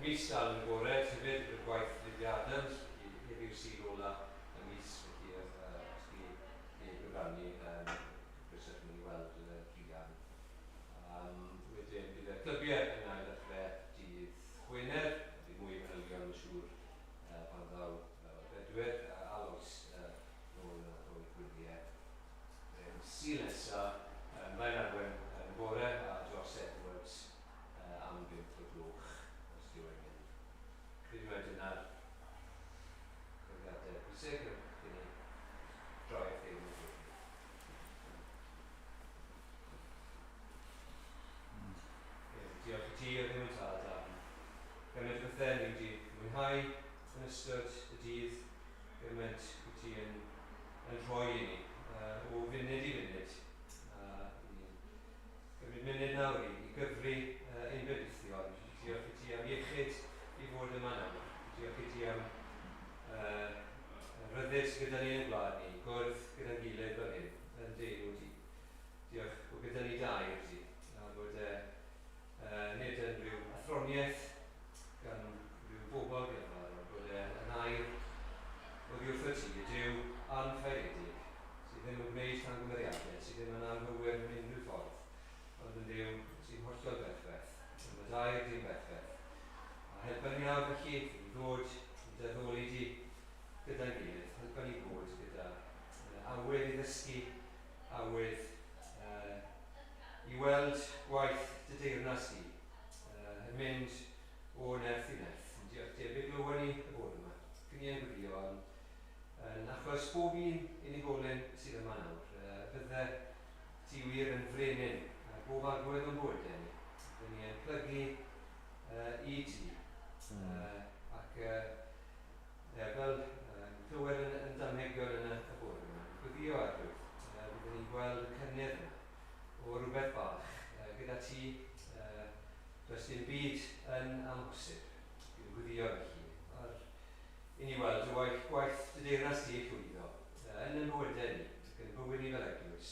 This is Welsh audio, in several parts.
mis dal yn agored, hefyd y gwaith Lydia Adams, heddiw sy'n ola y mis, felly os chi gyfrannu, bysach chi'n weld rhian. Wedyn, bydd y clybiau yn ail ddechrau dydd Chwener, bydd mwy manylion yn siŵr pan ddaw bedwyr, aloes nôl o'i gwyliau. Sy'n nesaf, mae'n arwen yn bore a dros Edwards am 5 o gloch os diw angen. Credu mae dyna'r cyfriadau pwysig gen i droi a ffeil yn gwrdd. Diolch i ti o ddim yn tad am gymaint bethau ni wedi mwynhau yn ystod y dydd, gymaint i ti yn rhoi i ni o funud i funud. Gymryd munud nawr i gyfri ein bedithion. Diolch i ti am iechyd i fod yma nawr. Diolch i ti am ryddid gyda ni yn gwlad ni, gwrdd gyda'n gilydd fel hyn, yn deilw ti. Diolch o gyda ni dair ti, a bod nid yn rhyw athroniaeth gan rhyw bobl gyda, bod yn air o ddiwrth o ti, y Duw anffeiredig, sydd ddim yn gwneud camgymeriadau, sydd ddim yn anghywir yn unrhyw ffordd, ond yn Duw sy'n hollol berffaith, yn y dair di'n berffaith. A helpa ni nawr felly i ddod i ddeddoli di gyda'n gilydd, helpa ni bod gyda awydd i ddysgu, awydd i weld gwaith dy deyrnas di, yn mynd o nerth i nerth. Diolch ti, be glywon ni y bod yma. Cynni yn gwybio, yn achos bob un unigolyn sydd yma nawr, bydde ti wir yn frenin, bob agwedd o'n bwydau ni. Byddwn ni yn plygu i ti. Ac fel clywed yn damhegion yn y bwrdd yma, gwyddio arwydd, byddwn ni'n gweld y cynnydd yma o rhywbeth bach gyda ti. Does dim byd yn amhosib. Dwi'n gwyddio felly. I ni weld y gwaith dy deyrnas di llwyddo yn y bywydau ni, ac yn bywyd ni fel eglwys,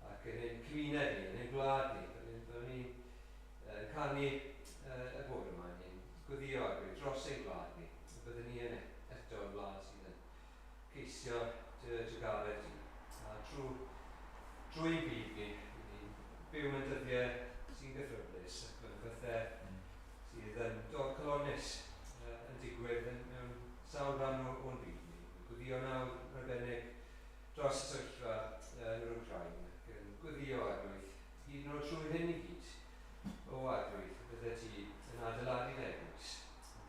ac yn ein cymuned ni, yn ein gwlad ni, fel ni'n canu y bore yma, ni'n gwyddio arwydd dros ein gwlad ni, a byddwn ni yn eto'n gwlad sydd yn ceisio dy galed di. A drwy'n byd ni, ni'n byw mewn dyddiau sy'n gyffredus, ac yn bethau sydd yn dod colonus yn digwydd mewn sawl rhan o'n byd ni. Gwyddio nawr arbennig dros y sefyllfa yn yr Wcrain, ac yn gwyddio arwydd hyd yn oed trwy'r hyn i gyd o arwydd bydde ti yn adeiladu'r eglwys,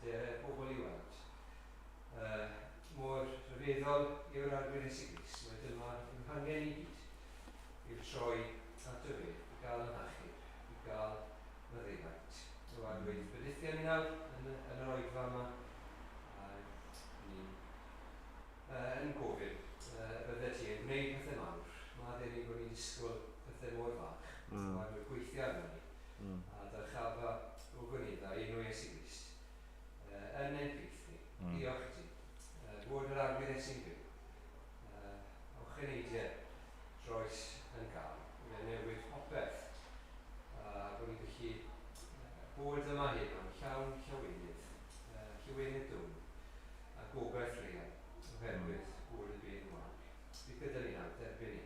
dere pobl i weld. Mor rhyfeddol yw'r arwydd Iesu Grist, mae dyma'r ymhangen i gyd i'w troi at y fe, i gael yn achub, i gael meddefaint. O arwydd bydithiau ni nawr yn yr oedfa yma, a ni'n yn gofyn bydde ti yn gwneud pethau mawr. Mae ddeud ni bod ni'n disgwyl pethau mor fach, o arwydd gweithio arno ni, a dyrchafa o gwyneddau enw Iesu Grist yn ein plith ni. Diolch ti, bod yr arwydd Iesu'n byw. O'ch eneidiau troes yn cael, yn newid popeth, a bod ni'n gallu bod yma hyn am llawn llaweinydd, llyweinydd dwn, a gobeith real, oherwydd bod y byd yn wag. Bydd gyda ni nawr, derbyn ni,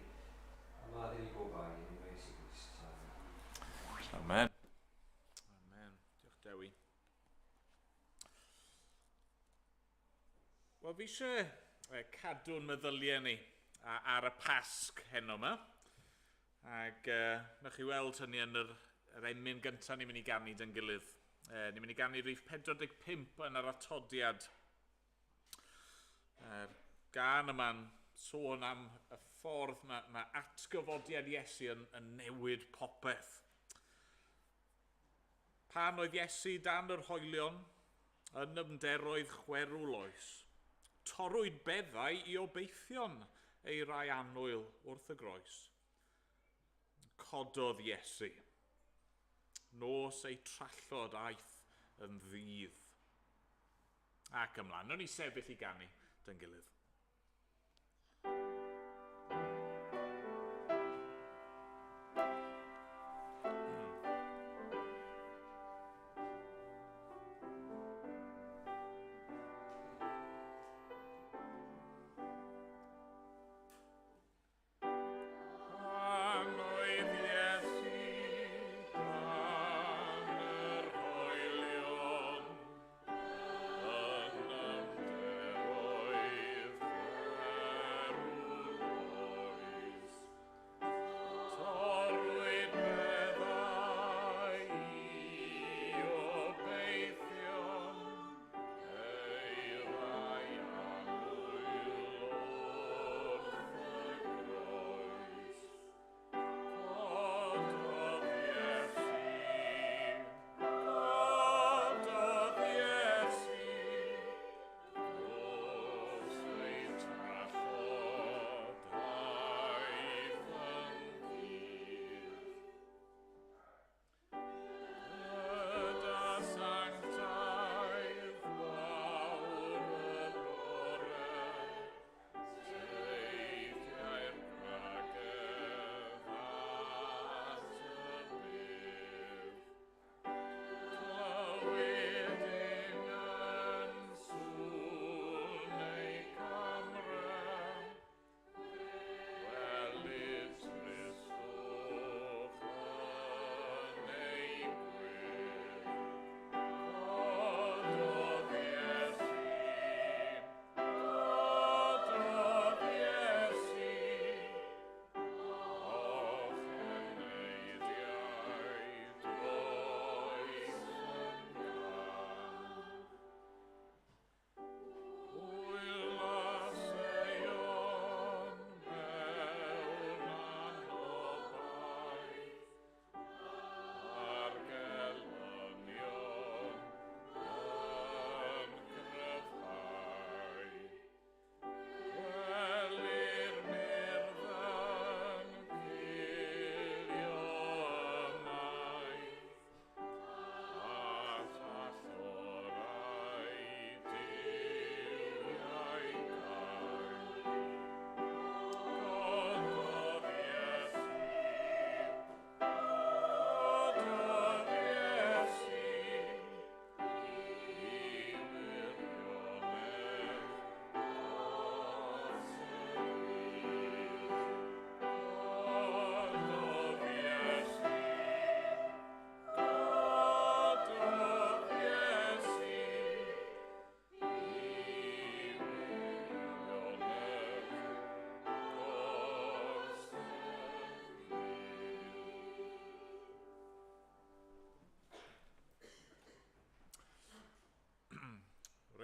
a ma ddyn ni bob ai yn Iesu Grist. Amen. Amen. Diolch Dewi. Wel, fi eisiau cadw'n meddyliau ni ar y Pasg heno yma. Ac newch chi weld hynny yn yr emyn gyntaf ni'n mynd i ganu dyn gilydd. Ni'n mynd i ganu rhif 45 yn yr atodiad. Gan yma'n sôn am y ffordd mae atgyfodiad Iesu yn newid popeth. Pan oedd Iesu dan yr hoelion, yn ymderoedd chwerw loes, torwyd beddau i obeithion ei rai annwyl wrth y groes. Cododd Iesu. Nos ei trallod aeth yn ddydd. Ac ymlaen, nhw'n ni sefyll i ganu dyn gilydd.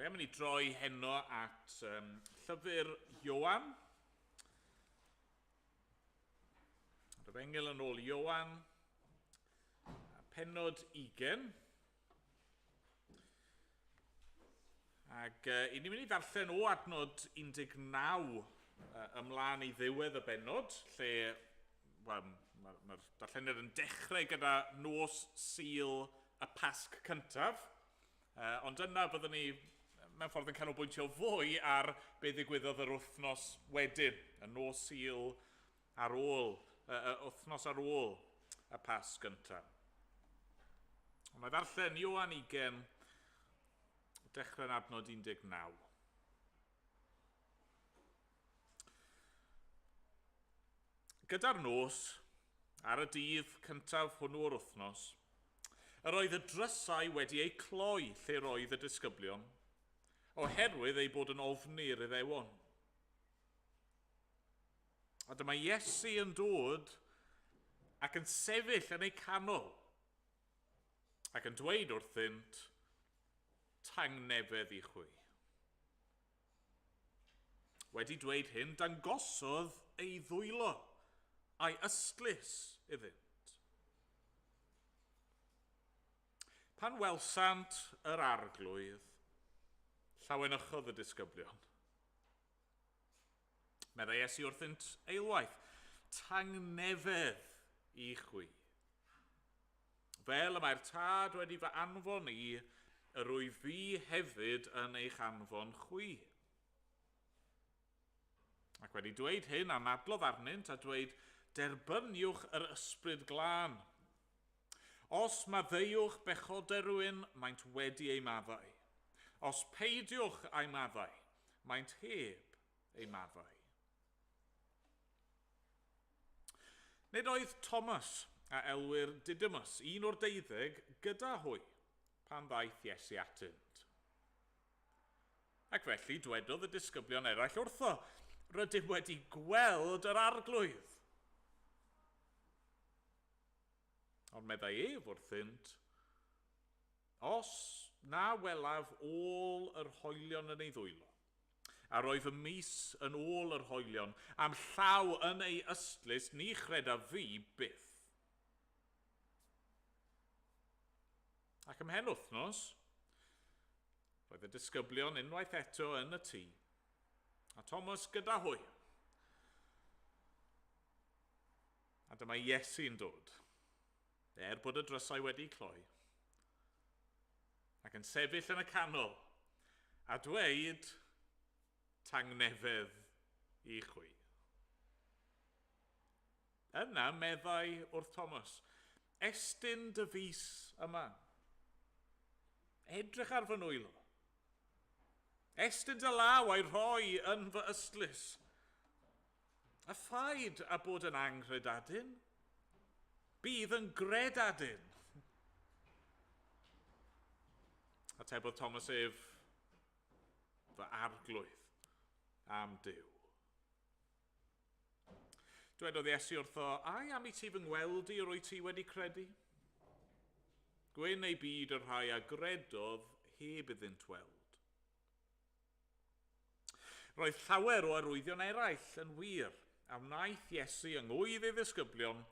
Dwi am mynd i droi heno at llyfr Ioan. Yr Efengyl yn ôl Ioan, pennod 20. Ac i ni mynd i ddarllen o adnod 19 ymlaen i ddiwedd y bennod, lle mae'r darlleniad yn dechrau gyda Nos Sul y Pasg cyntaf. Ond yna byddwn ni mewn ffordd yn canolbwyntio fwy ar be ddigwyddodd yr wythnos wedyn, y Nos Sul ar ôl, wythnos ar ôl y Pasg cyntaf. Ond mae ddarllen Ioan 20, dechrau'n adnod 19. Gyda'r nos, ar y dydd cyntaf hwnnw o'r wythnos, yr oedd y drysau wedi eu cloi lle roedd y disgyblion, oherwydd ei bod yn ofni'r Iddewon. A dyma Iesu yn dod ac yn sefyll yn eu canol, ac yn dweud wrthynt, tangnefedd i chwi. Wedi dweud hyn, dangosodd ei ddwylo a'i ystlys iddynt. Pan welsant yr arglwydd, llawenychodd y disgyblion. Meddai Iesu wrthynt eilwaith, tangnefedd i chwi. Fel y mae'r tad wedi fy anfon i, yr wyf fi hefyd yn eich anfon chwi. Ac wedi dweud hyn, anadlodd arnynt a dweud, derbyniwch yr ysbryd glân. Os maddeuwch bechoder rhywun, maent wedi ei maddau. Os peidiwch ei maddau, maent heb ei maddau. Nid oedd Thomas a elwyr Didymus, un o'r 12, gyda hwy, pan ddaeth Iesu atynt. Ac felly dwedodd y disgyblion eraill wrtho, rydym wedi gweld yr arglwydd. Ond meddai ef wrthynt, os na welaf ôl yr hoelion yn ei ddwylo, a roedd y mis yn ôl yr hoelion, am llaw yn ei ystlys, ni chreda fi byth. Ac ymhen wythnos, roedd y disgyblion unwaith eto yn y tŷ, a Thomas gyda hwy. A dyma Iesu'n dod, bod y drysau wedi cloi, ac yn sefyll yn y canol, a dweud, tangnefedd i chwi. Yna meddai wrth Thomas, estyn dy fys yma. Edrych ar fy nwylo. Estyn dy law a'i rhoi yn fy ystlys. A phaid a bod yn anghredadyn, bydd yn gredadyn. Atebodd Thomas ef, fy arglwydd am Duw. Dwedodd Iesu wrtho, ai am i ti fy ngweld i rwy ti wedi credu? Gwyn ei byd yr rhai a gredodd heb iddynt weld. Roedd llawer o arwyddion eraill yn wir, a wnaeth Iesu yngwydd ei ddisgyblion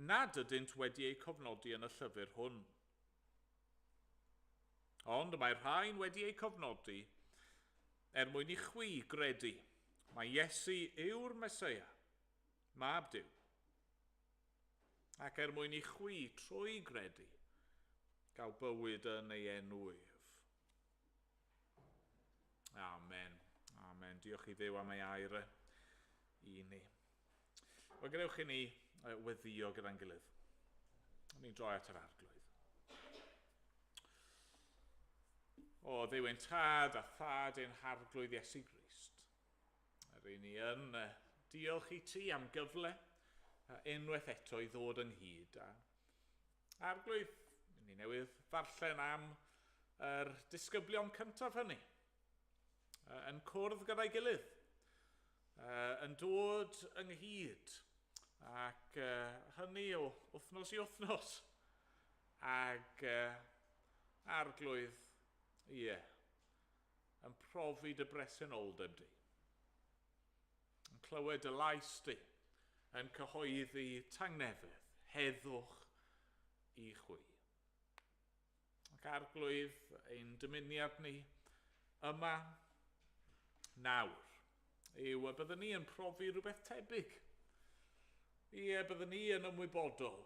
nad ydynt wedi eu cofnodi yn y llyfr hwn. Ond mae'r rhain wedi eu cofnodi mwyn i chwi gredu. Mae Iesu yw'r Meseia, mab Duw. Ac mwyn i chwi trwy gredu, gael bywyd yn ei enw ef. Amen. Amen. Diolch i Dduw am ei air i ni. Wel, gadewch i ni weddio gyda'n gilydd. Ni'n droi at yr arglwydd. O, Dduw ein tad a thad ein harglwydd Iesu Grist. Yr un ni yn diolch i ti am gyfle unwaith eto i ddod ynghyd. Arglwydd, ni newydd ddarllen am yr disgyblion cyntaf hynny, yn cwrdd gyda'i gilydd, yn dod ynghyd, ac hynny o wythnos i wythnos, ac arglwydd, profi dy bresenoldeb di. Yn clywed y lais di yn cyhoeddi tangnefedd, heddwch i chwi. Ac arglwydd ein dymuniad ni yma nawr yw y byddwn ni yn profi rhywbeth tebyg. Byddwn ni yn ymwybodol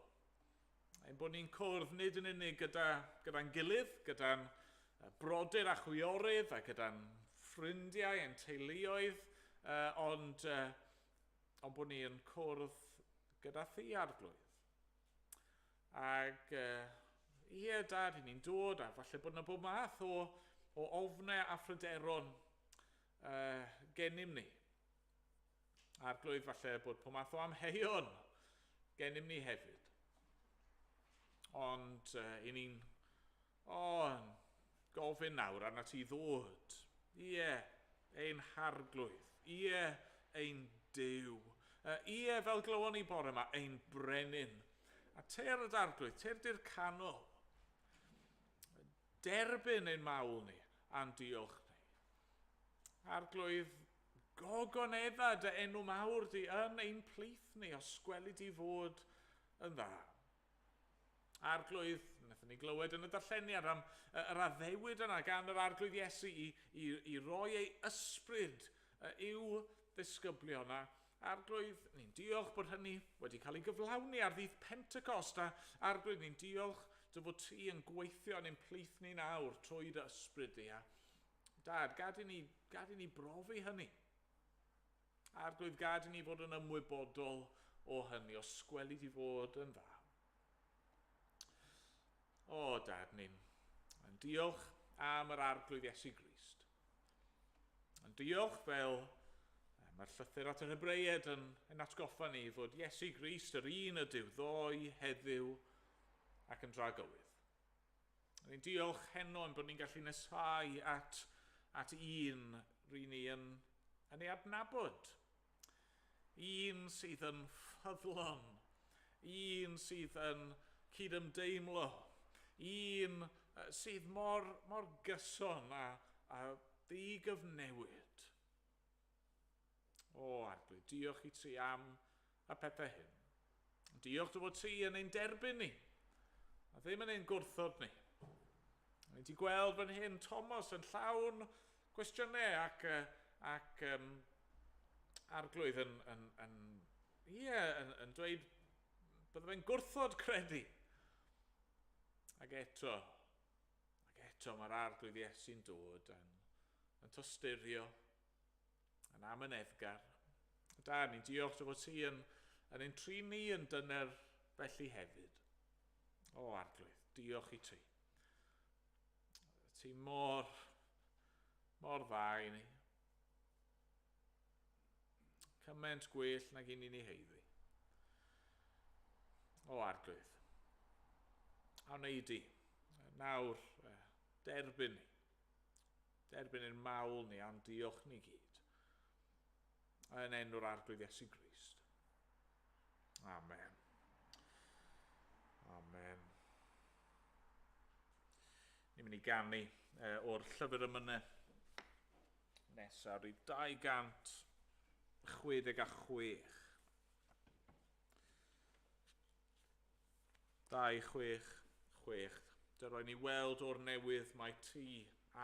ein bod ni'n cwrdd nid yn unig gyda'n gilydd, gyda'n brodyr a chwiorydd a gyda'n ffrindiau, ein teuluoedd, ond bod ni'n cwrdd gyda thi, arglwydd. Ac Dad, ni'n dod a falle bod yna bob math o ofnau a phryderon gennym ni. Arglwydd falle bod pob math o amheuon gennym ni hefyd. Ond ni'n gofyn nawr arna ti ddod. Ein harglwydd. Ein Duw. Fel glywon ni bore yma, ein brenin. A ter y arglwydd, ter di'r canol. Derbyn ein mawl ni a'n diolch ni. Arglwydd, gogonedda dy enw mawr di yn ein plith ni os gweli di fod yn dda. Arglwydd, wnaethon ni glywed yn y darlleniad am yr addewid yna gan yr arglwydd Iesu i roi ei ysbryd i'w ddisgyblion yna. Arglwydd, ni'n diolch bod hynny wedi cael ei gyflawni ar ddydd Pentecost. Arglwydd, ni'n diolch dy fod ti yn gweithio yn ein plith ni nawr trwy dy ysbryd di. Dad, gad i ni brofi hynny. Arglwydd, gad i ni fod yn ymwybodol o hynny, os gweli di fod yn dda. Dad, ni'n diolch am yr arglwydd Iesu Grist. Yn diolch fel mae'r llythyr at yr Hebreaid yn atgoffa ni fod Iesu Grist yr un ydyw ddoe, heddiw ac yn dragywydd. Ni'n diolch heno am bod ni'n gallu nesau at un rydyn ni yn ei adnabod. Un sydd yn ffyddlon, un sydd yn cydymdeimlo, un sydd mor gyson a ddigyfnewid. Arglwydd, diolch i ti am y pethau hyn. Diolch dy fod ti yn ein derbyn ni, a ddim yn ein gwrthod ni. Ni wedi gweld fan hyn Thomas yn llawn cwestiynau ac arglwydd yn dweud bydde fe'n gwrthod credu. Ac eto mae'r arglwydd Iesu'n dod yn tosturio, yn amyneddgar. Dad, ni'n diolch dy fod ti yn ein trin ni yn dyner felly hefyd. Arglwydd, diolch i ti. Ti mor dda i ni. Cymaint gwell nag un i ni heiddi. Arglwydd, a wneud di. Nawr, derbyn ni. Derbyn ein mawl ni a'n diolch ni gyd. Yn enw'r arglwydd Iesu Grist. Amen. Amen. Ni'n mynd i ganu o'r llyfr ymynau nesaf, rhif 266. 266. Dy roi ni weld o'r newydd mae ti,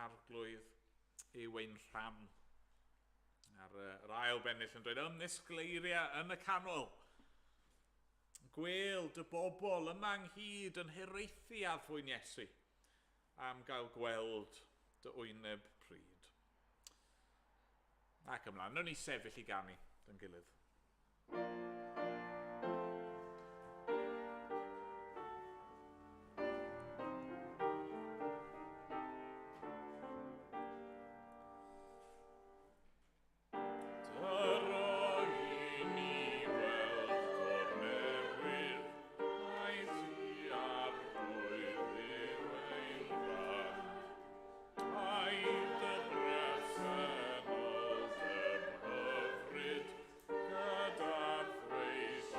arglwydd, yw ein rhan. Yr ail bennill yn dweud ymnisgleiria yn y canol. Gwel dy bobl yma ynghyd yn hiraethu addfwyn Iesu am gael gweld dy wyneb pryd. Ac ymlaen, nhw'n ni sefyll i ganu yn gilydd. Praise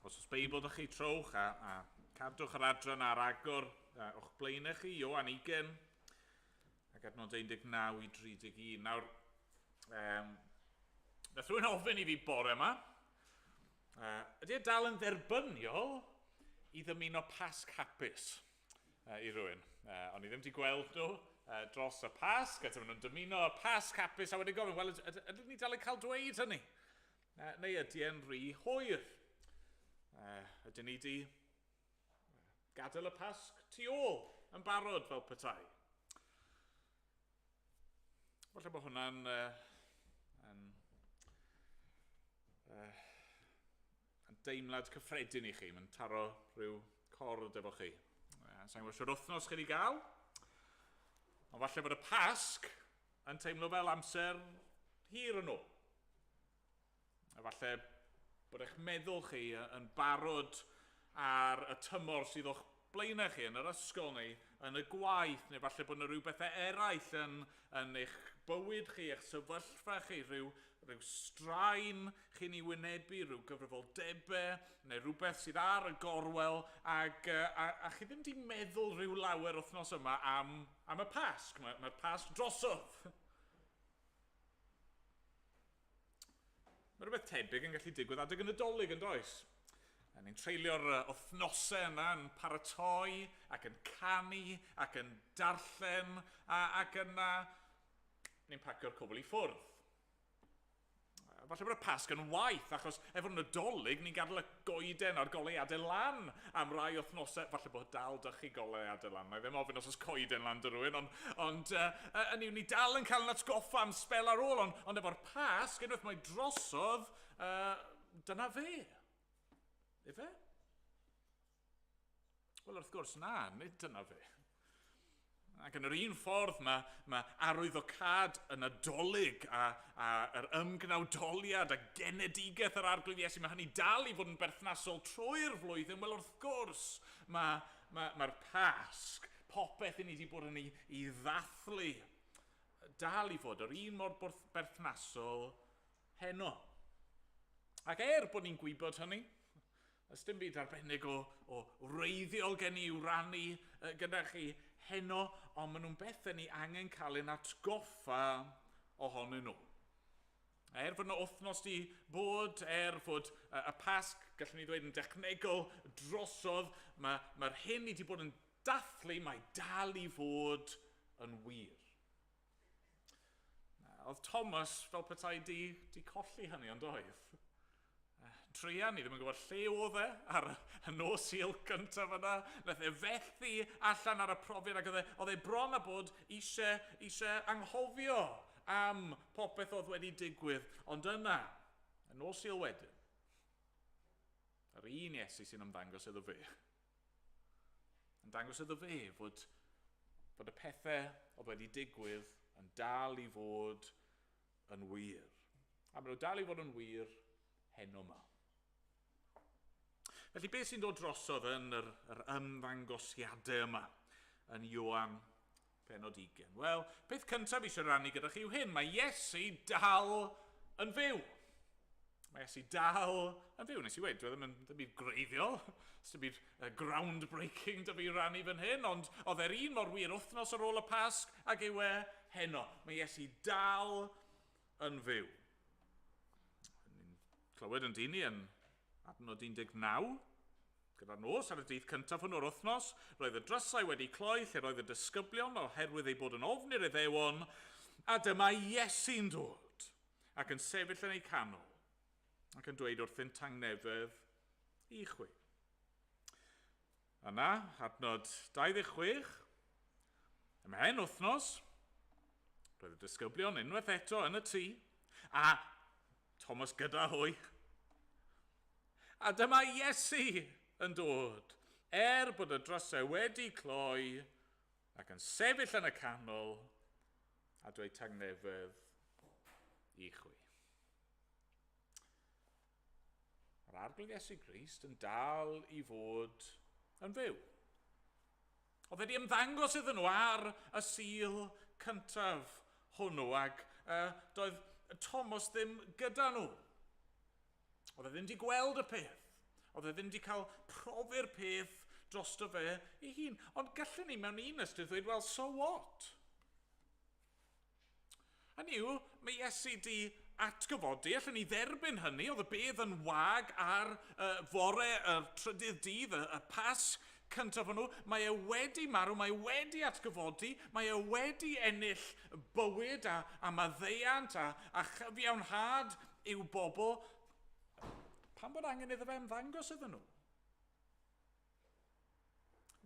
os oes Beibl ydych chi trowch a cadwch yr adran ar agor o'ch blaen chi, Ioan 20, ac adnod 19 i 31. Nawr, nath rhywun ofyn i fi bore yma, ydy e dal yn dderbyniol i ddymuno pasg hapus i rhywun. Ond i ddim wedi gweld nhw dros y pasg, a nhw'n dymuno y pasg hapus, a wedi gofyn, wel, ydyn ni dal yn cael dweud hynny? Neu ydy e'n rhy hwyr? Ydyn ni wedi gadael y pasg tu ôl yn barod fel petai? Falle bod hwnna'n deimlad cyffredin i chi, mae'n taro rhyw cord efo chi. Sa'n gwybod sy'r wythnos chi wedi gael, ond falle bod y pasg yn teimlo fel amser hir yn ôl. A falle bod eich meddwl chi yn barod ar y tymor sydd o'ch blaenau chi yn yr ysgol neu yn y gwaith, neu falle bod yna rhyw bethau eraill yn eich bywyd chi, eich sefyllfa chi, rhyw straen chi'n ei wynebu, rhyw gyfrifoldebau, neu rhywbeth sydd ar y gorwel, a chi ddim wedi meddwl rhyw lawer wythnos yma am y pasg. Mae'r pasg drosodd. Mae rhywbeth tebyg yn gallu digwydd adeg yn y Dolig yn does. Ni'n treulio'r wythnosau yna yn paratoi, ac yn canu, ac yn darllen, ac yna ni'n pacio'r cwbl i ffwrdd. Falle bod y pasg yn waith, achos efo Nadolig ni'n gadael y goeden a'r goleuadau lan am rai wythnosau. Falle bod dal dych chi goleuadau lan. Na i ddim ofyn os oes coeden lan dy rywun, ond ni dal yn cael yn atgoffa am spel ar ôl, ond efo'r pasg, unwaith mae drosodd, dyna fe. Efe? Wel, wrth gwrs, na, nid dyna fe. Ac yn yr un ffordd mae arwyddocad y Nadolig a'r ymgnawdoliad a genedigaeth yr arglwydd Iesu, mae hynny dal i fod yn berthnasol trwy'r flwyddyn. Wel, wrth gwrs, mae'r pasg, popeth i ni wedi bod yn ei ddathlu, dal i fod yr un mor berthnasol heno. Ac bod ni'n gwybod hynny, ys dim byd arbennig o wreiddiol gen i i'w rannu gyda chi heno, ond maen nhw'n bethau ni angen cael ein atgoffa ohonyn nhw. Fod yna wythnos di bod, fod y pasg, gallwn ni ddweud yn dechnegol, drosodd, mae'r hyn ni wedi bod yn dathlu, mae dal i fod yn wir. Oedd Thomas fel petai di colli hynny ond oedd. Trian, ni ddim yn gwybod lle oedd ar y Nos Sul cyntaf yna. Nath fethu allan ar y profiad ac oedd bron a bod eisiau anghofio am popeth oedd wedi digwydd. Ond yna, y Nos Sul wedyn, yr un Iesu sy'n ymddangos iddo fe. Yn dangos iddo fe fod y pethau oedd wedi digwydd yn dal i fod yn wir. A maen nhw dal i fod yn wir heno yma. Felly, beth sy'n dod drosodd yn yr ymddangosiadau yma yn Ioan pennod 20? Wel, peth cyntaf eisiau rannu gyda chi yw hyn. Mae Iesu dal yn fyw. Mae Iesu dal yn fyw. Nes i wedi, ddim byd greiddiol, ddim byd groundbreaking da fi rannu fan hyn, ond oedd e'r un mor wir wythnos ar ôl y pasg ac yw heno. Mae Iesu dal yn fyw. Ni'n clywed yn dini yn adnod 19, gyda'r nos ar y dydd cyntaf hwn o'r wythnos, roedd y drysau wedi cloi lle roedd y disgyblion oherwydd ei bod yn ofni'r Iddewon, a dyma Iesu'n dod ac yn sefyll yn ei canol ac yn dweud wrthynt tangnefedd i chwi. Yna, adnod 26, ymhen wythnos, roedd y disgyblion unwaith eto yn y tŷ, a Thomas gyda hwy. A dyma Iesu yn dod, bod y drysau wedi cloi ac yn sefyll yn y canol a dweud tangnefedd i chwi. Mae'r arglwydd Iesu Grist yn dal i fod yn fyw. Oedd wedi ymddangos iddyn nhw ar y Sul cyntaf hwnnw ac doedd Thomas ddim gyda nhw. Oedd e ddim wedi gweld y peth, Oedd e ddim wedi cael profi'r peth drosto fe ei hun. Ond gallwn ni mewn un ystyr ddweud, well, so what? Hynny yw, mae Iesu di atgyfodi, allan ni dderbyn hynny, oedd y bedd yn wag ar fore y trydydd dydd, y Pasg cyntaf hwnnw, mae e wedi marw, mae e wedi atgyfodi, mae e wedi ennill bywyd a maddeiant a chyfiawnhad i'w bobl. Pam bod angen iddo fe ymddangos iddyn nhw?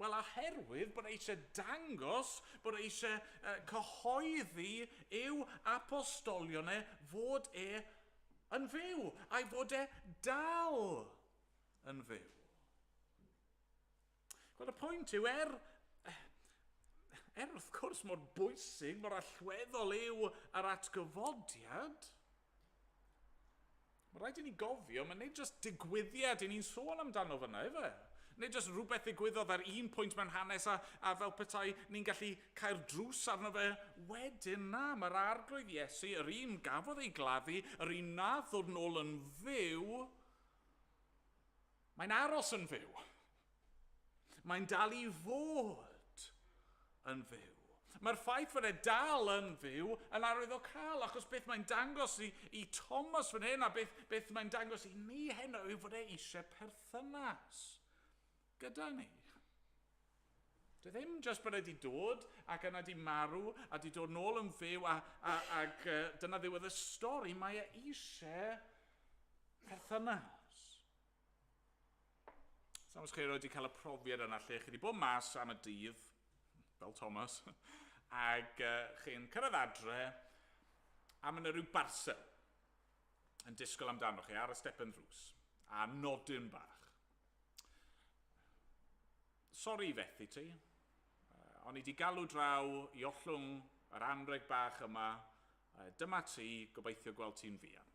Wel, oherwydd bod eisiau dangos, bod eisiau cyhoeddi i'w apostolion fod yn fyw, a'i fod dal yn fyw. Wel, y pwynt yw, wrth gwrs mor bwysig, mor allweddol yw yr atgyfodiad, mae rhaid i ni gofio, mae'n nid jyst digwyddiad i ni'n sôn amdano fyna, efe? Nid jyst rhywbeth ddigwyddodd ar un pwynt mewn hanes a fel petai ni'n gallu cael drws arno fe wedyn na. Mae'r arglwydd Iesu, yr un gafodd ei gladdu, yr un nath ddod nôl yn fyw, mae'n aros yn fyw. Mae'n dal i fod yn fyw. Mae'r ffaith fod e dal yn fyw yn arwyddocaol, achos beth mae'n dangos i Thomas fan hyn, a beth mae'n dangos i ni heno yw fod e eisiau perthynas gyda ni. Dwi ddim jyst bod e wedi dod ac yna wedi marw a wedi dod nôl yn fyw ac dyna ddiwedd y stori, mae e eisiau perthynas. Sa'n chi wedi cael y profiad yna lle chi wedi bod mas am y dydd, fel Thomas, ac chi'n cyrraedd adre a mae yna rhyw barsel yn disgwyl amdano chi ar y stepen ddrws a nodyn bach. Sori fethu ti, ond i di galw draw i ollwng yr anreg bach yma, dyma ti, gobeithio gweld ti'n fuan.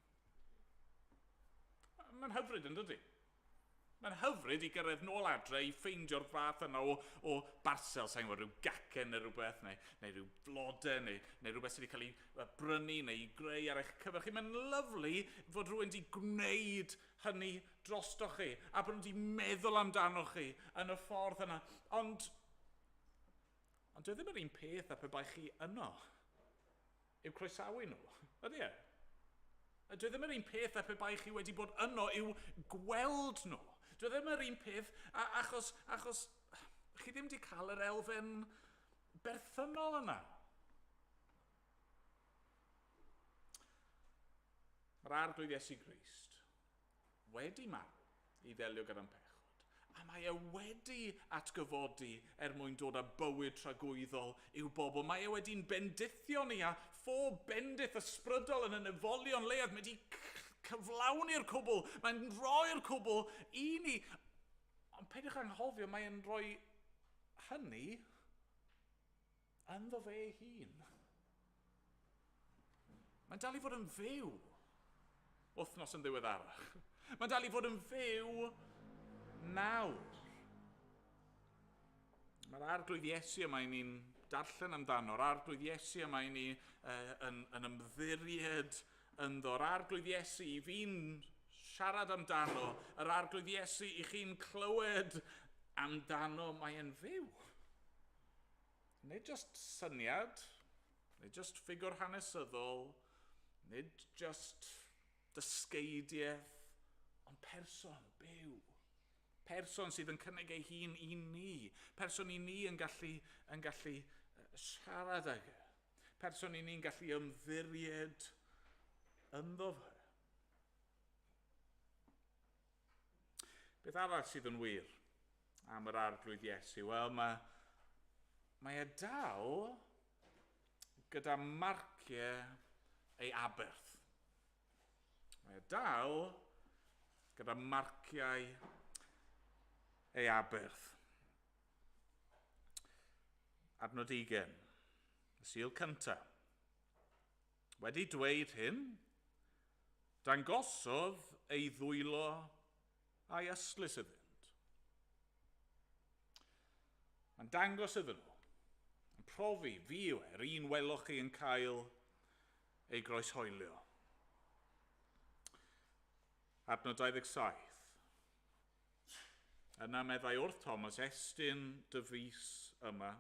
Mae'n hyfryd yn dydi? Mae'n hyfryd i gyrraedd nôl adre i ffeindio'r fath yna o barsel, sa'n gwybod, rhyw gacen neu rhywbeth, neu rhyw flodau, neu rhywbeth sydd wedi cael ei brynu neu ei greu ar eich cyfer chi. Mae'n lyflu fod rhywun wedi gwneud hynny drosto chi, a bod nhw wedi meddwl amdano chi yn y ffordd yna. Ond dwi ddim yr un peth a pe bai chi yno i'w croesawu nhw, ydy e? Dwi ddim yr un peth a pe bai chi wedi bod yno i'w gweld nhw. Dwi ddim yr un peth achos chi ddim wedi cael yr elfen berthynol yna. Mae'r arglwydd Iesu Grist wedi marw i ddelio gyda'n pechod. A mae e wedi atgyfodi mwyn dod â bywyd tragwyddol i'w bobl. Mae e wedi'n bendithio ni a phob bendith ysbrydol yn y nefolion leiad. Mae wedi cyflawni'r cwbl, mae'n rhoi'r cwbl i ni. Ond peidiwch anghofio, mae'n rhoi hynny ynddo fe ei hun. Mae'n dal i fod yn fyw wythnos yn ddiweddarach. Mae'n dal i fod yn fyw nawr. Mae'r arglwydd Iesu yma i ni'n darllen amdano. Yr arglwydd Iesu yma i ni yn ymddiried ynddo'r arglwydd Iesu i fi'n siarad amdano, yr arglwydd Iesu i chi'n clywed amdano, mae'n fyw. Nid just syniad, nid just ffigwr hanesyddol, nid just dysgeidiaeth, ond person byw. Person sydd yn cynnig ei hun i ni. Person i ni yn gallu siarad ag e. Person i ni'n gallu ymddiried ynddo fe. Beth arall sydd yn wir am yr arglwydd Iesu? Wel, mae e dal gyda marciau ei aberth. Mae e dal gyda marciau ei aberth. Adnod 20, y sil cyntaf. Wedi dweud hyn, dangosodd ei ddwylo a'i ystlys iddynt. Mae'n dangos iddyn nhw, yn profi fi yw yr un welwch chi yn cael ei groeshoelio. Adnod 27. Yna meddai wrth Thomas, estyn dy fys yma,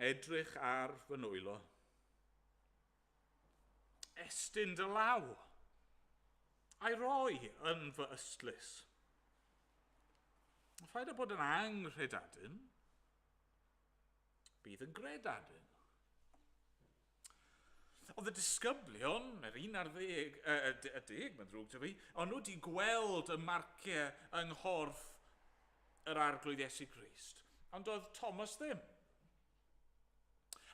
edrych ar fy nwylo, estyn dy law, a'i roi yn fy ystlys. Ffaid o bod yn anghredadyn, bydd yn gredadyn. Oedd y disgyblion, yr 11, mae'n drwg to fi, ond nhw wedi gweld y marciau yng nghorff yr arglwydd Iesu Grist, ond oedd Thomas ddim.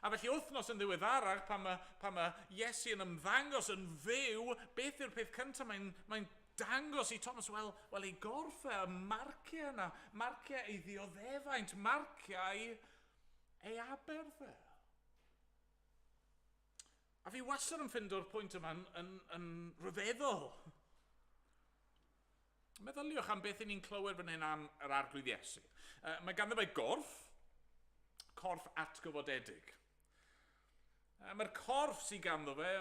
A felly wythnos yn ddiweddarach, pan mae Iesu yn ymddangos yn fyw, beth yw'r peth cyntaf mae'n dangos i Thomas, wel ei gorff y marciau yna, marciau ei ddioddefaint, marciau ei aberth e. A fi wastad yn ffindo'r pwynt yma yn rhyfeddol. Meddyliwch am beth ni'n clywed fan hyn am yr arglwydd Iesu. Mae ganddo fe corff atgyfodedig. Mae'r corff sydd ganddo fe,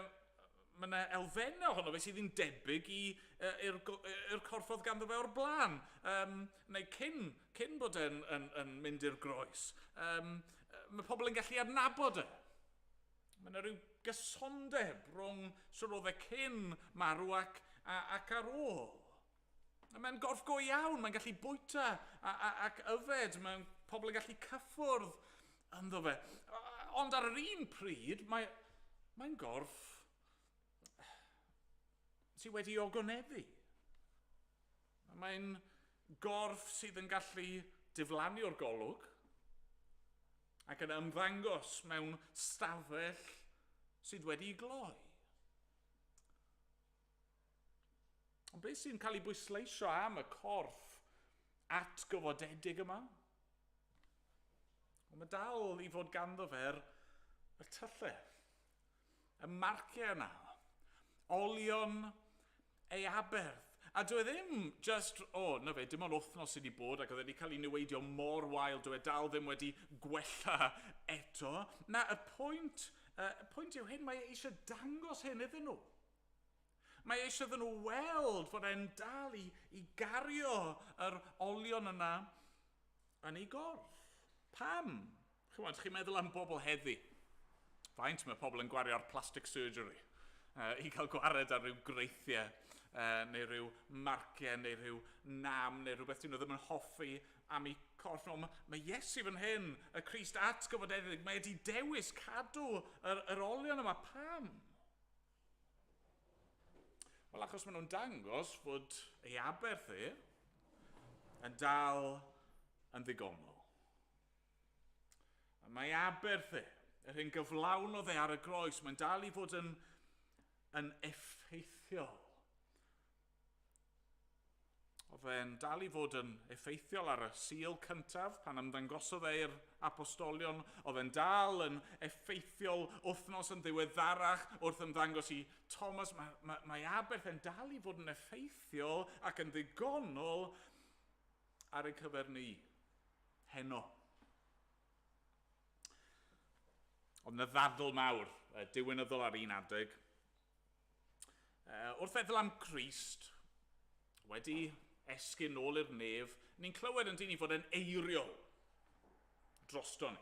mae yna elfennau ohono fe sydd yn debyg i'r corff oedd ganddo fe o'r blaen. Neu cyn bod yn mynd i'r groes. Mae pobl yn gallu adnabod e. Mae yna rhyw gysondeb rhwng sy'n oedd e cyn marw ac ar ôl. Mae'n gorff go iawn, mae'n gallu bwyta ac yfed, mae'n pobl yn gallu cyffwrdd ynddo fe. Ond ar yr un pryd, mae'n gorff sydd wedi ogonefu. Mae'n gorff sydd yn gallu diflannu'r golwg ac yn ymddangos mewn stafell sydd wedi'i gloi. Ond beth sy'n cael ei bwysleisio am y corff atgyfodedig yma? Mae dal i fod ganddo fe'r tyllau, y marciau yna, olion ei aberth. A dwi ddim just, dim ond wythnos sydd wedi bod ac oedd wedi cael ei niweidio mor wael, dwi dal ddim wedi gwella eto. Na, y pwynt yw hyn, mae eisiau dangos hyn iddyn nhw. Mae eisiau iddyn nhw weld fod e'n dal i gario yr olion yna yn ei gorff. Pam? Chi'n meddwl am bobl heddi. Faint mae pobl yn gwario ar plastic surgery i cael gwared ar ryw greithiau neu ryw marciau neu ryw nam neu rhywbeth dyn nhw ddim yn hoffi am eu corff nhw. Mae Iesu fan hyn, y Crist atgyfodedig, mae wedi dewis cadw yr olion yma. Pam? Wel, achos maen nhw'n dangos fod ei aberth yn dal yn ddigonol. Mae aberth yr hyn gyflawn o ar y groes, mae'n dal i fod yn effeithiol. Oedd e'n dal i fod yn effeithiol ar y Sul cyntaf pan ymddangosodd e'r apostolion. Oedd e'n dal yn effeithiol wythnos yn ddiweddarach wrth ymddangos i Thomas. Mae aberth e'n dal i fod yn effeithiol ac yn ddigonol ar ei cyfer ni heno. Oedd yna ddaddl mawr, diwynyddol ar un adeg. Wrth feddwl am Crist, wedi esgyn ôl i'r nef, ni'n clywed yn dyn ni fod yn eiriol drosto ni.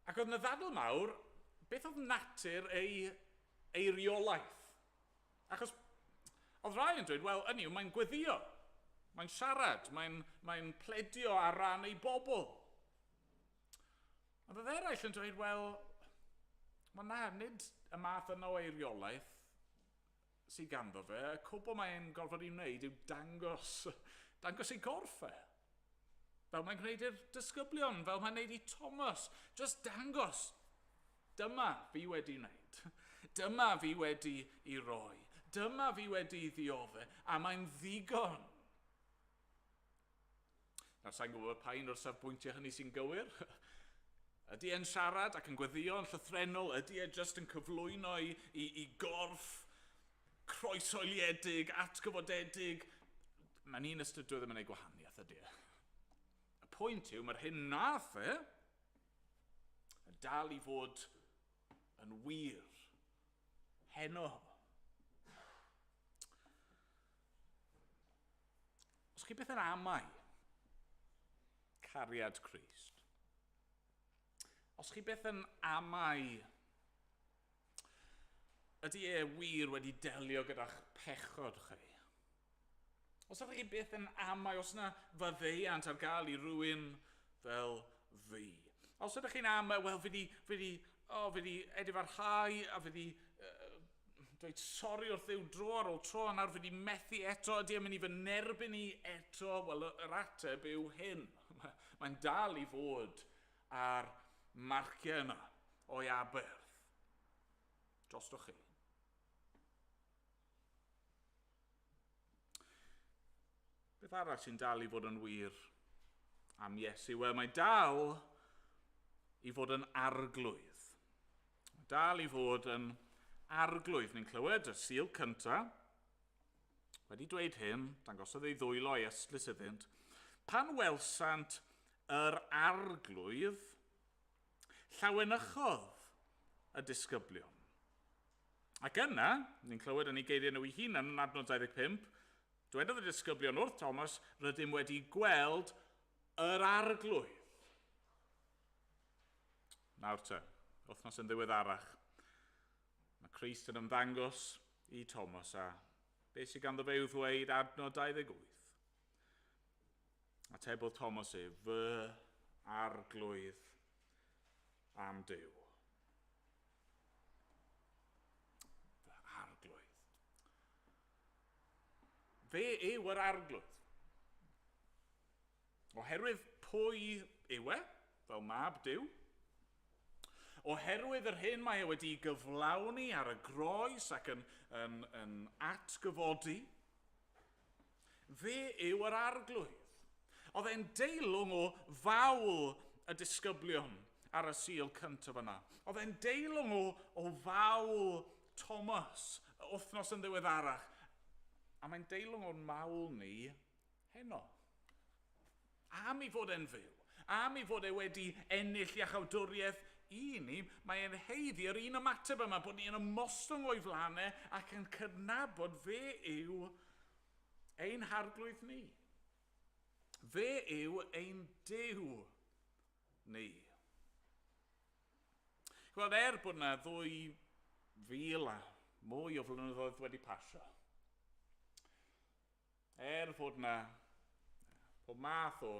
Ac oedd yna ddaddl mawr, beth oedd natur ei eiriolaeth? Achos oedd rai yn dweud, wel, yw, mae'n gweddio, mae'n siarad, mae'n pledio ar ran ei bobl. Ond oedd eraill yn dweud, wel, nid y math yno o eiriolaeth sydd ganddo fe, y cwbl mae'n gorfod i'w wneud yw dangos ei gorff e. Fel mae'n gwneud i'r disgyblion, fel mae'n gwneud i Thomas. Just dangos, dyma fi wedi wneud. Dyma fi wedi i roi. Dyma fi wedi i ddiodde, a mae'n ddigon. Nawr, sa'n gwybod pa un o'r safbwyntiau hynny sy'n gywir? Ydy e'n siarad ac yn gweddio yn llythrenol? Ydy e just yn cyflwyno i gorff croeshoeliedig, atgyfodedig? Mae'n un ystod dwi ddim yn ei gwahaniaeth ydy e. Y pwynt yw, mae'r hyn nath yn dal i fod yn wir heno. Os chi beth yn amau cariad Crist? Os chi beth yn amau ydy e wir wedi delio gyda'ch pechod chi? Os ydych chi beth yn amau, os yna faddeuant ar gael i rywun fel fi? Os ydych chi'n amau, wel, fi di edifarhau a fi di dweud sori wrth Dduw dro ar ôl tro, a nawr fi di methu eto, ydy e'n mynd i fy nerbyn i eto? Wel, yr ateb yw hyn. Mae'n dal i fod ar marciau yna o'i aberth drostoch chi. Beth arall sy'n dal i fod yn wir am Iesu? Wel, mae dal i fod yn arglwydd. Mae dal i fod yn arglwydd. Ni'n clywed y Sul cyntaf wedi dweud hyn, dangosodd ei ddwylo ei ystlys iddynt, pan welsant yr arglwydd, llawenychodd y disgyblion. Ac yna, ni'n clywed yn ei geiriau nhw ei hunan yn adnod 25, dwedodd y disgyblion wrth Thomas, rydym wedi gweld yr arglwydd. Nawr te, wythnos yn ddiweddarach, mae Crist yn ymddangos i Thomas a beth sydd ganddo fe i'w ddweud adnod 28. Atebodd Thomas fy arglwydd am Duw. Fy arglwydd. Fe yw yr arglwydd. Oherwydd pwy yw e, fel mab Duw? Oherwydd yr hyn mae e wedi gyflawni ar y groes ac yn atgyfodi, fe yw yr arglwydd. Oedd e'n deilwng o fawl y disgyblion ar y Sul cyntaf yna. Oedd e'n deilwng o fawl Thomas, wythnos yn ddiweddarach. A mae'n deilwng o'n mawl ni heno. Am i fod e'n fyw, am i fod e wedi ennill iachawdwriaeth i ni, mae e'n heiddi yr un ymateb yma bod ni yn ymostwng o'i flanau ac yn cydnabod fe yw ein harglwydd ni. Fe yw ein Duw ni. Wel, bod yna 2,000 a mwy o flynyddoedd wedi pasio. Bod yna pob math o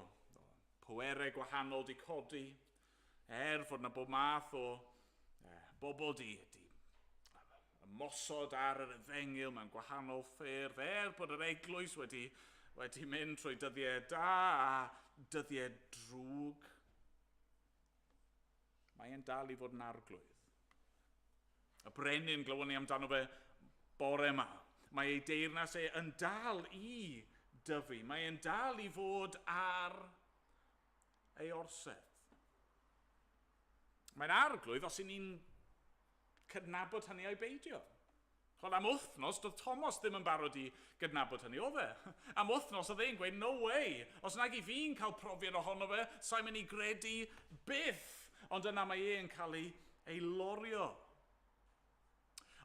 pwerau gwahanol di codi, fod yna bob math o bobl di ymosod ar yr efengil mewn gwahanol ffyrdd, bod yr eglwys wedi mynd trwy dyddiau da a dyddiau drwg. Mae e'n dal i fod yn arglwydd. Y brenin glywon ni amdano fe bore yma. Mae ei deyrnas yn dal i dyfu. Mae e'n dal i fod ar ei orsedd. Mae'n arglwydd os 'yn ni'n cydnabod hynny a'i beidio. Chod am wythnos, doedd Thomas ddim yn barod i gydnabod hynny, oedd e? Am wythnos, oedd e'n gweud, no way, os nag i fi'n cael profiad ohono fe, sa'n mynd i gredu byth, ond yna mae e'n cael ei lorio.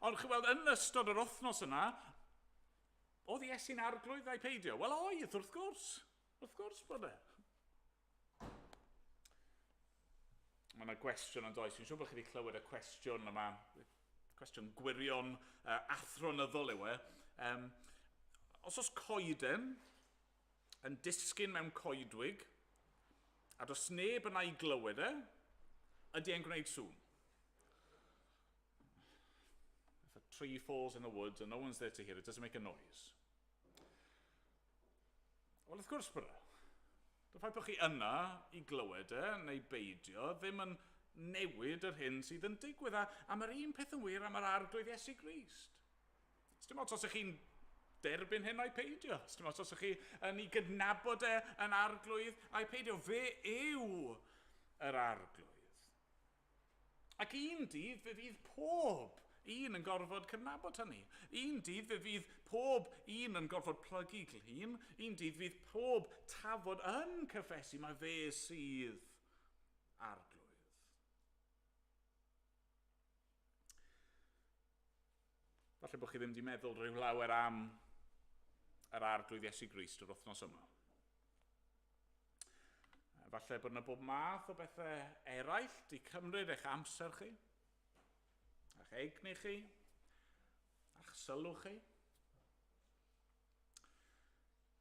Ond chi weld, yn ystod yr wythnos yna, oedd Iesu'n arglwydd a'i peidio? Wel oedd, wrth gwrs bod e. Mae yna gwestiwn yn does. Fi'n siŵr bod chi wedi clywed y cwestiwn yma, cwestiwn gwirion athronyddol yw e. Os coeden yn disgyn mewn coedwig, a does neb yna i glywed e, ydy e'n gwneud sŵn? If a tree falls in the woods and no one's there to hear it, does it make a noise? Wel, wrth gwrs bod e. Dy ffaith bod chi yna i glywed e, neu beidio, ddim yn newid yr hyn sydd yn digwydd. A mae'r un peth yn wir am yr arglwydd Iesu Grist. Dim ots os ych chi'n derbyn hyn a'i peidio. Dim ots os ych chi yn ei gydnabod e yn arglwydd a'i peidio. Fe yw yr arglwydd. Ac un dydd fe fydd pob un yn gorfod cydnabod hynny. Un dydd fe fydd pob un yn gorfod plygu glin. Un dydd fydd pob tafod yn cyffesu mae fe sydd arglwydd. Falle bod chi ddim wedi meddwl rhyw lawer am yr arglwydd Iesu Grist yr wythnos yma. Falle bod yna bob math o bethau eraill di cymryd eich amser chi, eich egni chi, eich sylw chi.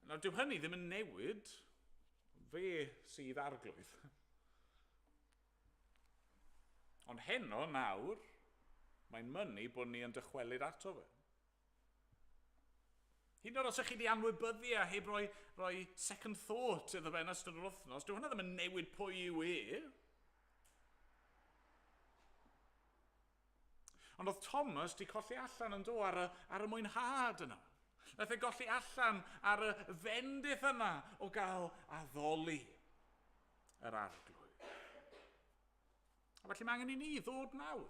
Nawr, dyw hynny ddim yn newid fe sydd arglwydd. Ond heno, nawr, mae'n mynnu bod ni yn dychwelyd ato fe. Hyd yn oed os ych chi wedi anwybyddu a heb roi second thought iddo fe yn ystod yr wythnos, dyw hwnna ddim yn newid pwy yw e. Ond oedd Thomas di colli allan yn do ar y mwynhad yna. Nath e golli allan ar y fendith yna o gael addoli yr arglwydd. A felly mae angen i ni ddod nawr,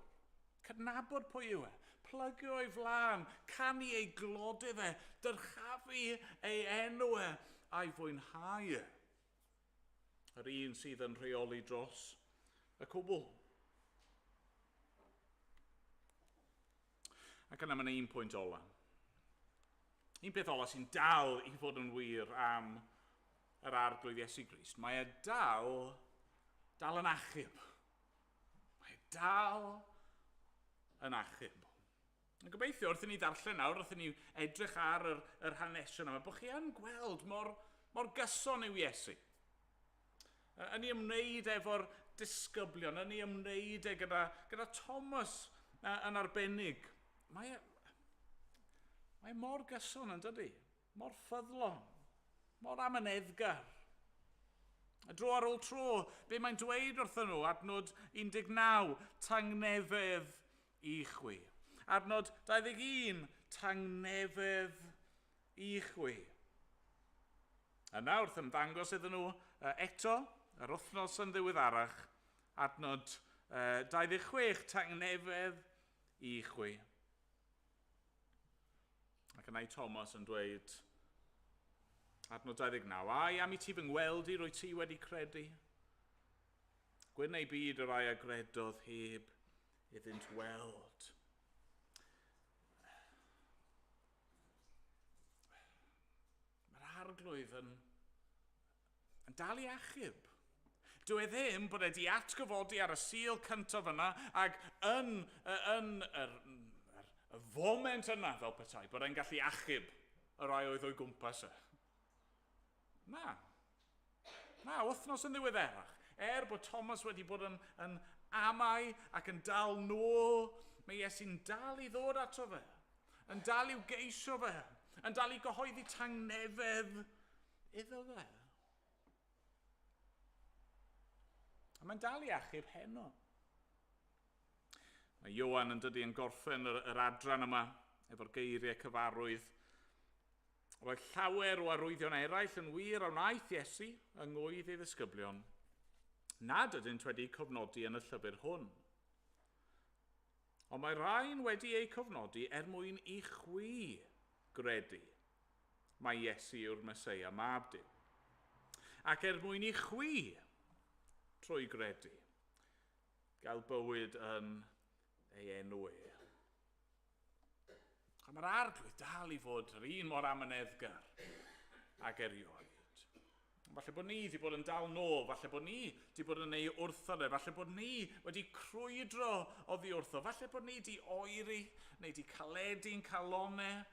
cydnabod pwy yw e, plygio o'i flaen, canu ei glodydd e, dyrchafu ei enw e, a'i fwynhau e. Yr un sydd yn rheoli dros y cwbl. Ac yna mae'n un pwynt ola. Un peth ola sy'n dal i fod yn wir am yr arglwydd Iesu Grist. Mae e dal yn achub. Mae e dal yn achub. Yn gobeithio wrth i ni ddarllen nawr, wrth i ni edrych ar yr hanesion yma, bod chi yn gweld mor gyson yw Iesu. Yn ei ymwneud efo'r disgyblion, yn ei ymwneud gyda Thomas yn arbennig. Mae mor gyson yn dydy, mor ffyddlon, mor amyneddgar. A dro ar ôl tro, be mae'n dweud wrthyn nhw, adnod 19, tangnefedd i chwi. Adnod 21, tangnefedd i chwi. Yna wrth ymddangos iddyn nhw eto, yr wythnos yn ddiweddarach, adnod 26, tangnefedd i chwi. Ac yna i Thomas yn dweud, adnod 29, ai am i ti fy ngweld i rwy ti wedi credu? Gwyn ei byd yr ai agredodd heb iddynt weld. Mae'r arglwydd yn dal i achub. Dyw e ddim bod e di atgyfodi ar y sil cyntaf yna ac yn y foment yna fel petai, bod e'n gallu achub y rai oedd o'i gwmpas e. Na, wythnos yn ddiweddarach. Bod Thomas wedi bod yn amau ac yn dal nôl, mae Iesu'n dal i ddod ato fe, yn dal i'w geisio fe, yn dal i gyhoeddi tangnefedd iddo fe. A mae'n dal i achub heno. Mae Ioan yn dydy yn gorffen yr adran yma efo'r geiriau cyfarwydd. Roedd llawer o arwyddion eraill yn wir a wnaeth Iesu yng ngwydd ei ddisgyblion, nad ydynt wedi cofnodi yn y llyfr hwn. Ond mae rhain wedi ei cofnodi mwyn i chwi gredu mae Iesu yw'r Meseia mab Duw. Ac mwyn i chwi, trwy gredu, gael bywyd yn ei enw e. A mae'r arglwydd dal i fod yr un mor amyneddgar ac erioed. Falle bod ni wedi bod yn dal nôl, falle bod ni wedi bod yn ei wrthod e, falle bod ni wedi crwydro oddi wrtho, falle bod ni wedi oeri neu wedi caledu'n calonau.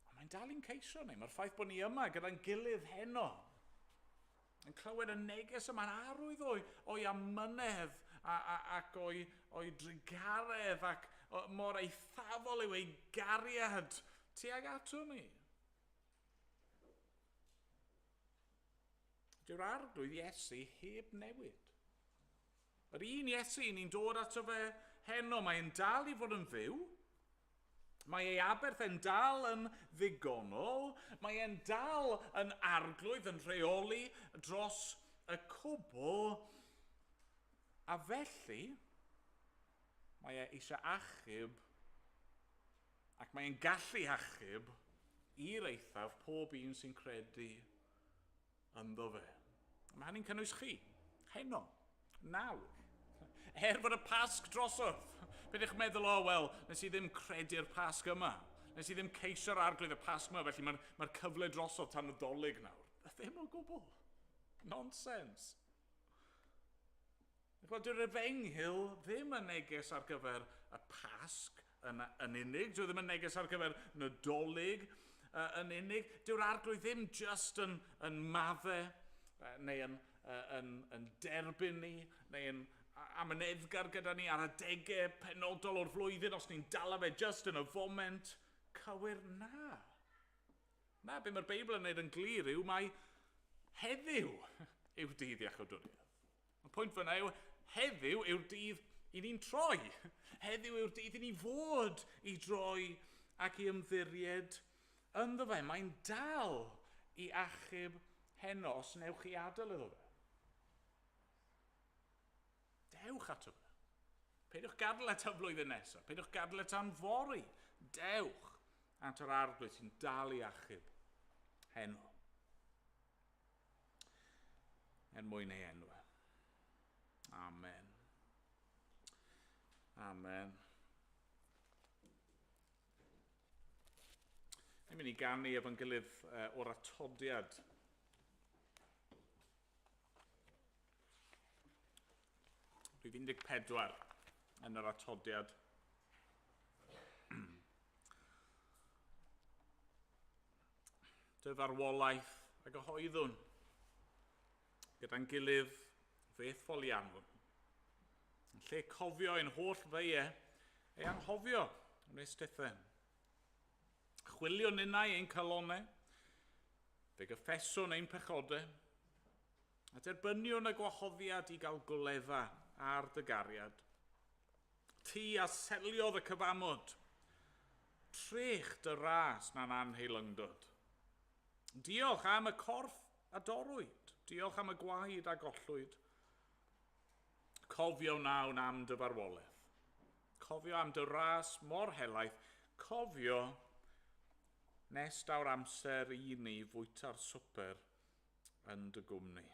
Ond mae'n dal i'n ceisio ni, mae'r ffaith bod ni yma gyda'n gilydd heno. Yn clywed y neges yma'n arwydd o'i amynedd ac o'i drigaredd ac mor eithafol yw ei gariad tuag ato ni. Dyw'r arglwydd Iesu heb newid. Yr un Iesu ni'n dod ato fe heno, mae'n dal i fod yn fyw, mae ei aberth yn dal yn ddigonol, mae e'n dal yn arglwydd yn rheoli dros y cwbl, a felly mae e eisiau achub ac mae e'n gallu achub i'r eithaf pob un sy'n credu ynddo fe. Mae hynny'n cynnwys chi, heno, nawr. Fod y Pasg drosodd, beth ych meddwl, wel, nes i ddim credu'r Pasg yma. Nes i ddim ceisio'r arglwydd y Pasg yma, felly mae'r cyfle drosodd tan y dolyg nawr. Ddim o gwbl. Nonsens. Dyw'r Efengyl ddim yn neges ar gyfer y Pasg yn unig, dyw ddim yn neges ar gyfer Nadolig yn unig. Dyw'r arglwydd ddim just yn maddau, neu yn derbyn ni, neu yn amyneddgar gyda ni ar adegau penodol o'r flwyddyn os ni'n dala fe just yn y foment cywir. Na. Na, be mae'r Beibl yn neud yn glir yw mae heddiw yw dydd Iachawdwriaeth. Y pwynt fyna yw heddiw yw'r dydd i ni'n troi. Heddiw yw'r dydd i ni fod i droi ac i ymddiried ynddo fe. Mae'n dal i achub heno os newch chi adael iddo fe. Dewch ato fe. Peidiwch gadael eto flwyddyn nesaf. Peidiwch gadael eto'n fori. Dewch at yr arglwydd sy'n dal i achub heno. Mwyn ei enw. Amen. Amen. Ni'n mynd i ganu efo'n gilydd o'r atodiad. Rhif 14 yn yr atodiad. Dyfarwolaeth a gyhoeddwn gyda'n gilydd faithful iawn. Yn lle cofio ein holl feie, ei anghofio yn ei stithau. Chwilio ninnau ein calonau, fe gyffeswn ein pechodau, a derbyniwn y gwahoddiad i gael gwledda ar dy gariad. Ti a seliodd y cyfamod, trech dy ras na'n anheilyngdod. Diolch am y corff a dorwyd, diolch am y gwaed a gollwyd. Cofio nawr am dy farwolaeth. Cofio am dy ras mor helaeth. Cofio nes daw'r amser i ni fwyta'r swper yn dy gwmni.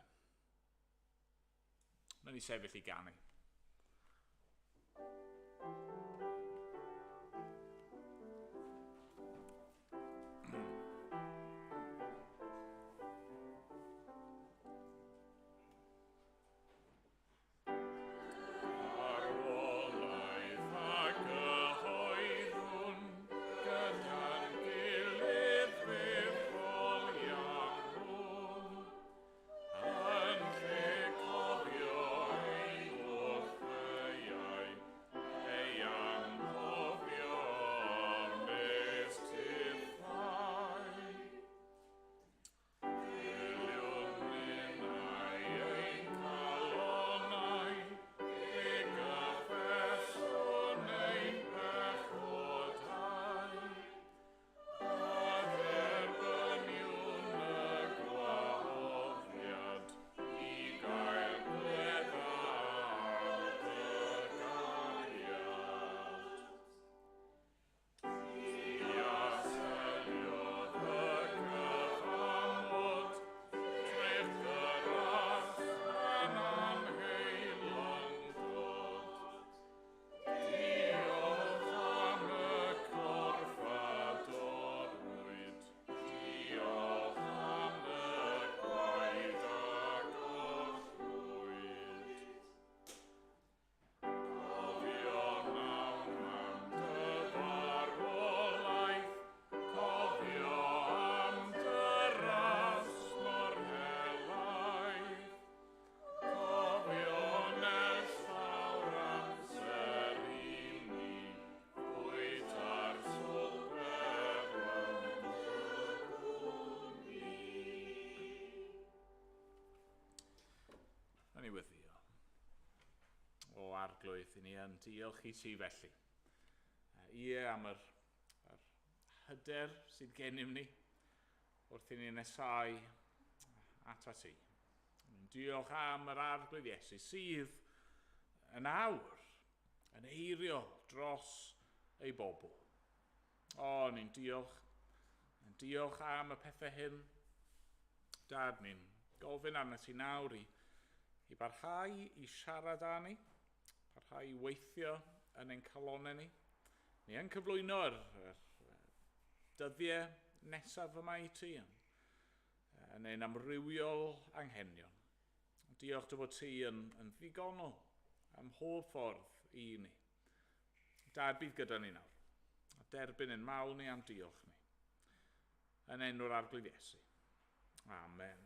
Nawn ni sefyll i ganu. Arglwydd i ni yn diolch i ti felly. Am yr hyder sydd gennym ni wrth i ni nesau ata ti. Diolch am yr arglwydd Iesu sydd yn awr, yn eiriol dros ei bobl. Ni'n diolch am y pethau hyn. Dad, ni'n gofyn arna ti nawr i barhau i siarad â ni, parhau i weithio yn ein calonau ni. Ni yn cyflwyno'r dyddiau nesaf yma i ti yn ein amrywiol anghenion. Diolch dy bod ti yn ddigonol am mhob ffordd i ni. Dad, bydd gyda ni nawr. A derbyn ein mawl ni am diolch ni. Yn enw'r arglwydd Iesu. Amen.